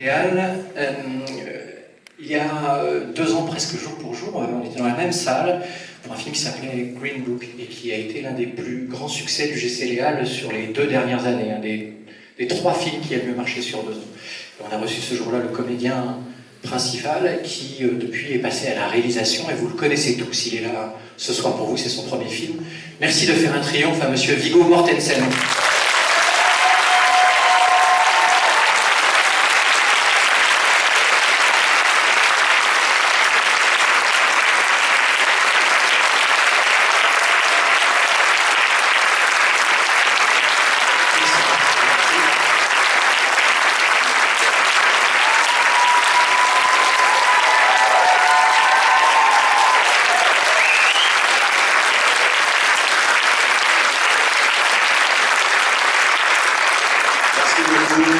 Montréal, il y a 2 ans, presque jour pour jour, on était dans la même salle pour un film qui s'appelait Green Book et qui a été l'un des plus grands succès du GC Léal sur les 2 dernières années, un des 3 films qui a le mieux marché sur 2 ans. Et on a reçu ce jour-là le comédien principal qui, depuis, est passé à la réalisation et vous le connaissez tous, il est là ce soir pour vous, c'est son premier film. Merci de faire un triomphe à monsieur Viggo Mortensen.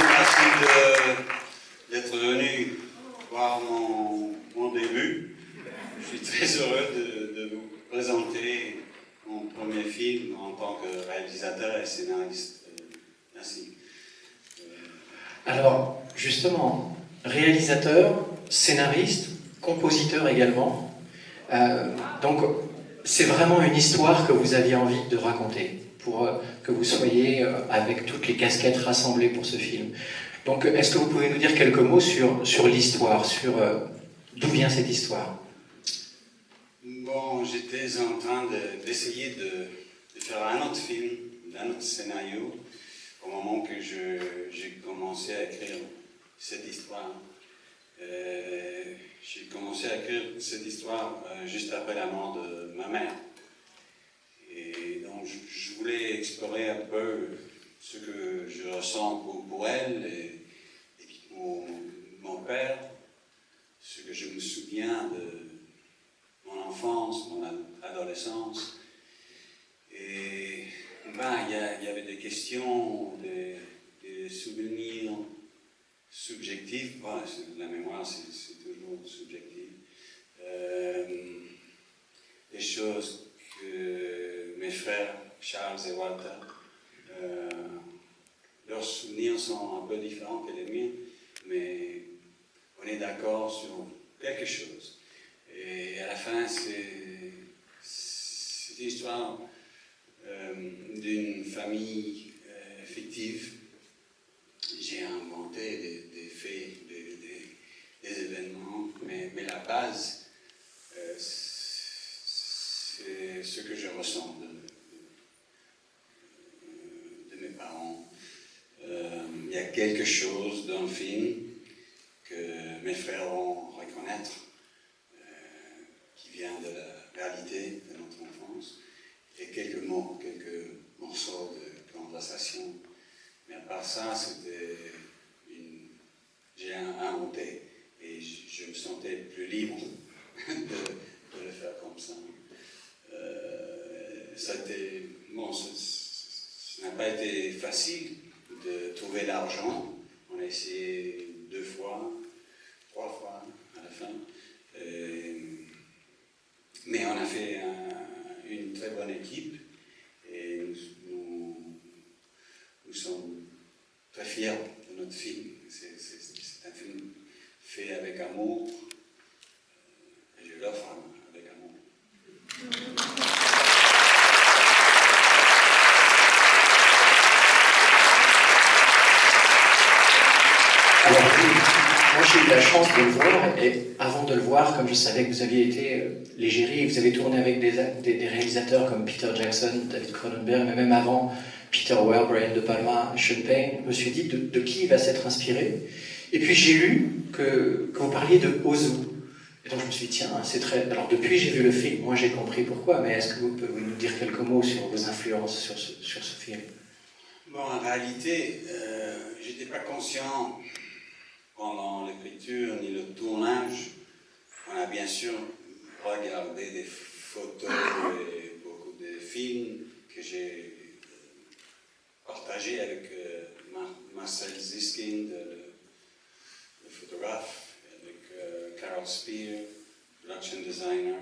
Merci d'être venu voir mon début. Je suis très heureux de vous présenter mon premier film en tant que réalisateur et scénariste. Merci. Alors, justement, réalisateur, scénariste, compositeur également. Donc, c'est vraiment une histoire que vous aviez envie de raconter, pour que vous soyez avec toutes les casquettes rassemblées pour ce film. Donc, est-ce que vous pouvez nous dire quelques mots sur l'histoire, sur d'où vient cette histoire? Bon, j'étais en train d'essayer de faire un autre film, un autre scénario, au moment que j'ai commencé à écrire cette histoire. J'ai commencé à écrire cette histoire juste après la mort de ma mère. Et donc je voulais explorer un peu ce que je ressens pour elle et pour mon père, ce que je me souviens de mon enfance, mon adolescence. Et ben, il y avait des questions, des souvenirs subjectifs. Voilà, la mémoire, c'est toujours subjectif. Des choses que mes frères Charles et Walter, leurs souvenirs sont un peu différents que les miens, mais on est d'accord sur quelque chose. Et à la fin, c'est l'histoire d'une famille fictive. J'ai inventé des faits, des événements, mais la base, c'est ce que je ressens de mes parents. Il y a quelque chose dans le film que mes frères vont reconnaître, qui vient de la réalité de notre enfance, et quelques mots, quelques morceaux de conversation. Mais à part ça, j'ai inventé, et je me sentais plus libre de le faire comme ça. Bon, ça n'a pas été facile de trouver l'argent. On a essayé 2 fois, 3 fois à la fin. Mais on a fait une très bonne équipe et nous sommes très fiers de notre film. C'est un film fait avec amour et je l'offre avec amour. Alors, moi j'ai eu la chance de le voir, et avant de le voir, comme je savais que vous aviez été l'égérie, vous avez tourné avec des réalisateurs comme Peter Jackson, David Cronenberg, mais même avant, Peter Weir, Brian De Palma, Sean Penn, je me suis dit de qui il va s'être inspiré. Et puis j'ai lu que vous parliez de Ozu. Et donc je me suis dit, tiens, c'est très... Alors depuis j'ai vu le film, moi j'ai compris pourquoi, mais est-ce que vous pouvez nous dire quelques mots sur vos influences sur ce film? Bon, en réalité, j'étais pas conscient pendant l'écriture ni le tournage. On a bien sûr regardé des photos et beaucoup de films que j'ai partagés avec Marcel Ziskin, le photographe, avec Carol Spear, production designer,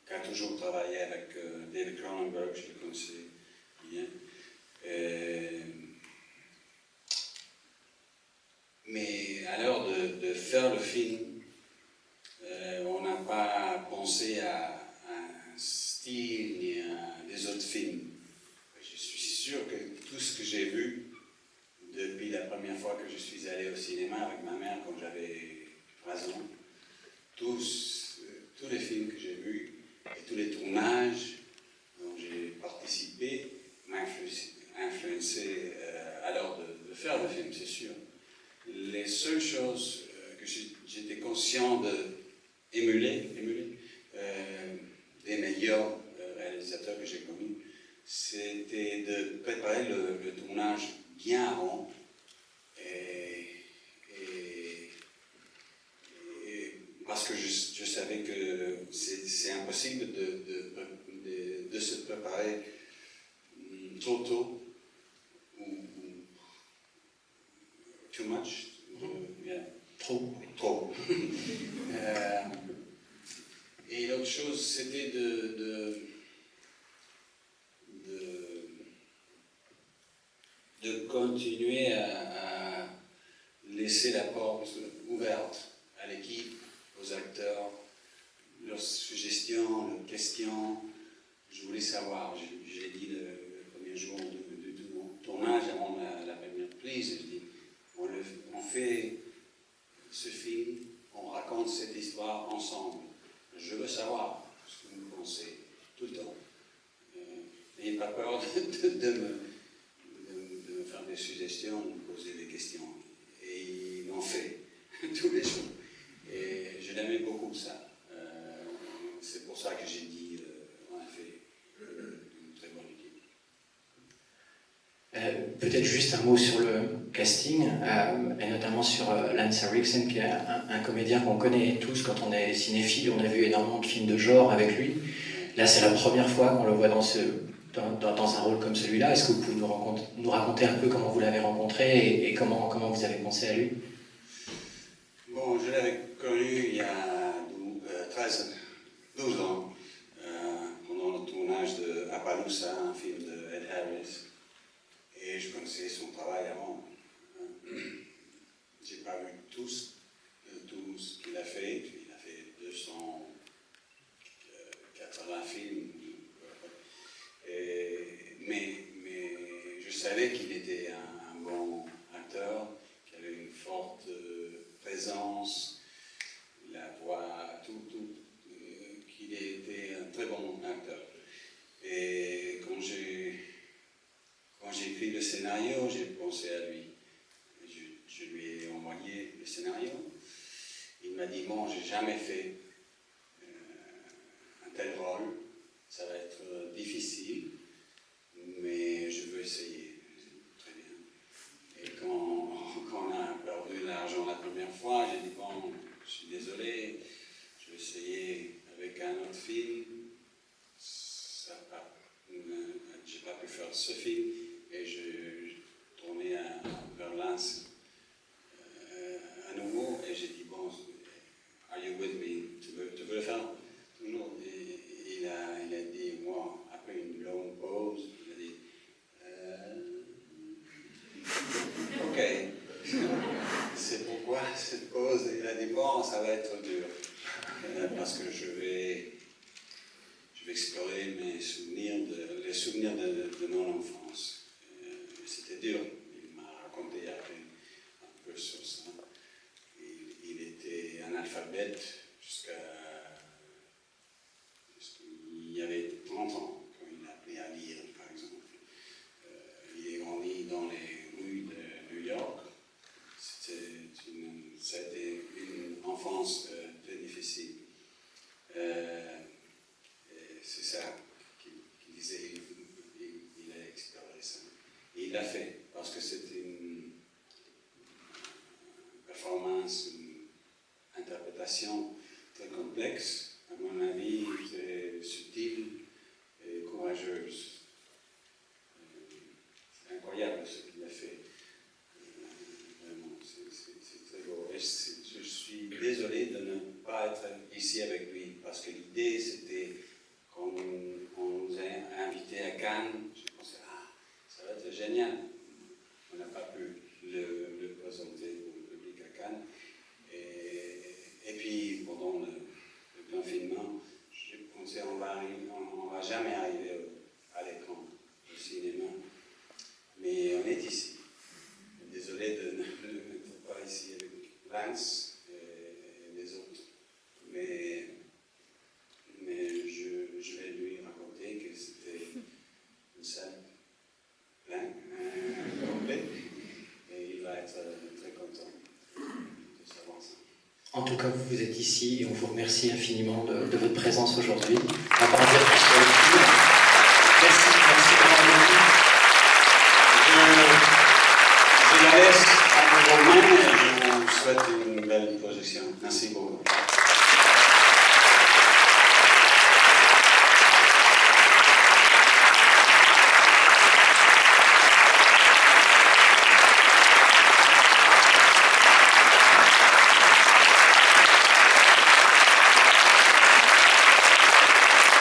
qui a toujours travaillé avec David Cronenberg, je le connaissais bien. Mais à l'heure de faire le film, on n'a pas pensé à un style ni à des autres films. Je suis sûr que tout ce que j'ai vu depuis la première fois que je suis allé au cinéma avec ma mère quand j'avais 3 ans, tous les films que j'ai vus et tous les tournages dont j'ai participé m'ont influencé à l'heure de faire le film, c'est sûr. Les seules choses que j'étais conscient d'émuler des meilleurs réalisateurs que j'ai connus, c'était de préparer le tournage bien avant parce que je savais que c'est impossible de se préparer trop tôt ou too much, Trop. Et l'autre chose, c'était de continuer à laisser la porte ouverte à l'équipe, aux acteurs, leurs suggestions, leurs questions. Je voulais savoir, j'ai dit le premier jour du tournage avant la première prise, je dis, on fait ce film, on raconte cette histoire ensemble. Je veux savoir ce que vous pensez, tout le temps. N'ayez pas peur de me faire des suggestions, de me poser des questions. Et ils l'ont fait tous les jours. Et je l'aimais beaucoup, ça. C'est pour ça que j'ai dit, on a fait une très bonne équipe. Peut-être juste un mot sur le casting, et notamment sur Lance Henriksen, qui est un comédien qu'on connaît tous quand on est cinéphile. On a vu énormément de films de genre avec lui. Là, c'est la première fois qu'on le voit dans un rôle comme celui-là. Est-ce que vous pouvez nous raconter un peu comment vous l'avez rencontré et comment vous avez pensé à lui? Bon, je l'avais connu il y a 12 ans, pendant le tournage de Appaloosa, un film de Ed Harris. Et je connaissais son travail avant. J'ai pas vu tout ce qu'il a fait. Il a fait 280 films. Mais je savais qu'il était un bon acteur, qu'il avait une forte présence, la voix, tout, qu'il était un très bon acteur. Et quand j'ai écrit le scénario, j'ai pensé à lui. Je lui ai envoyé le scénario. Il m'a dit, bon, j'ai jamais fait un tel rôle, ça va être difficile, mais je veux essayer. Très bien. Et quand on a perdu l'argent la première fois, j'ai dit, bon, je suis désolé, je vais essayer avec un autre film. J'ai pas pu faire ce film, et je tournais vers Lance à nouveau, et j'ai dit, bon, are you with me? Tu veux le faire toujours? Et il a dit, moi, après une longue pause, il a dit, ok. C'est pourquoi cette pause? Il a dit, bon, ça va être dur, parce que je vais explorer les souvenirs de mon enfance. C'était dur. Il m'a raconté après un peu sur ça. Il était analphabète jusqu'il y avait 30 ans, quand il a appris à lire, par exemple. Il est grandi dans les rues de New York. Ça a été une enfance très difficile. C'est ça qu'il disait, il a exploré ça. Et il l'a fait, parce que c'était une performance, une interprétation très complexe, à mon avis, très subtile et courageuse. C'est incroyable ce qu'il a fait. Vraiment, c'est très beau. Et je suis désolé de ne pas être ici avec lui, parce que l'idée, c'était, quand on nous a invités à Cannes, j'ai pensé, ça va être génial. On n'a pas pu le présenter pour le public. Vince et les autres. Mais je vais lui raconter que c'était une salle pleine, complète, et il va être très content de savoir ça. En tout cas, vous êtes ici et on vous remercie infiniment de votre présence aujourd'hui.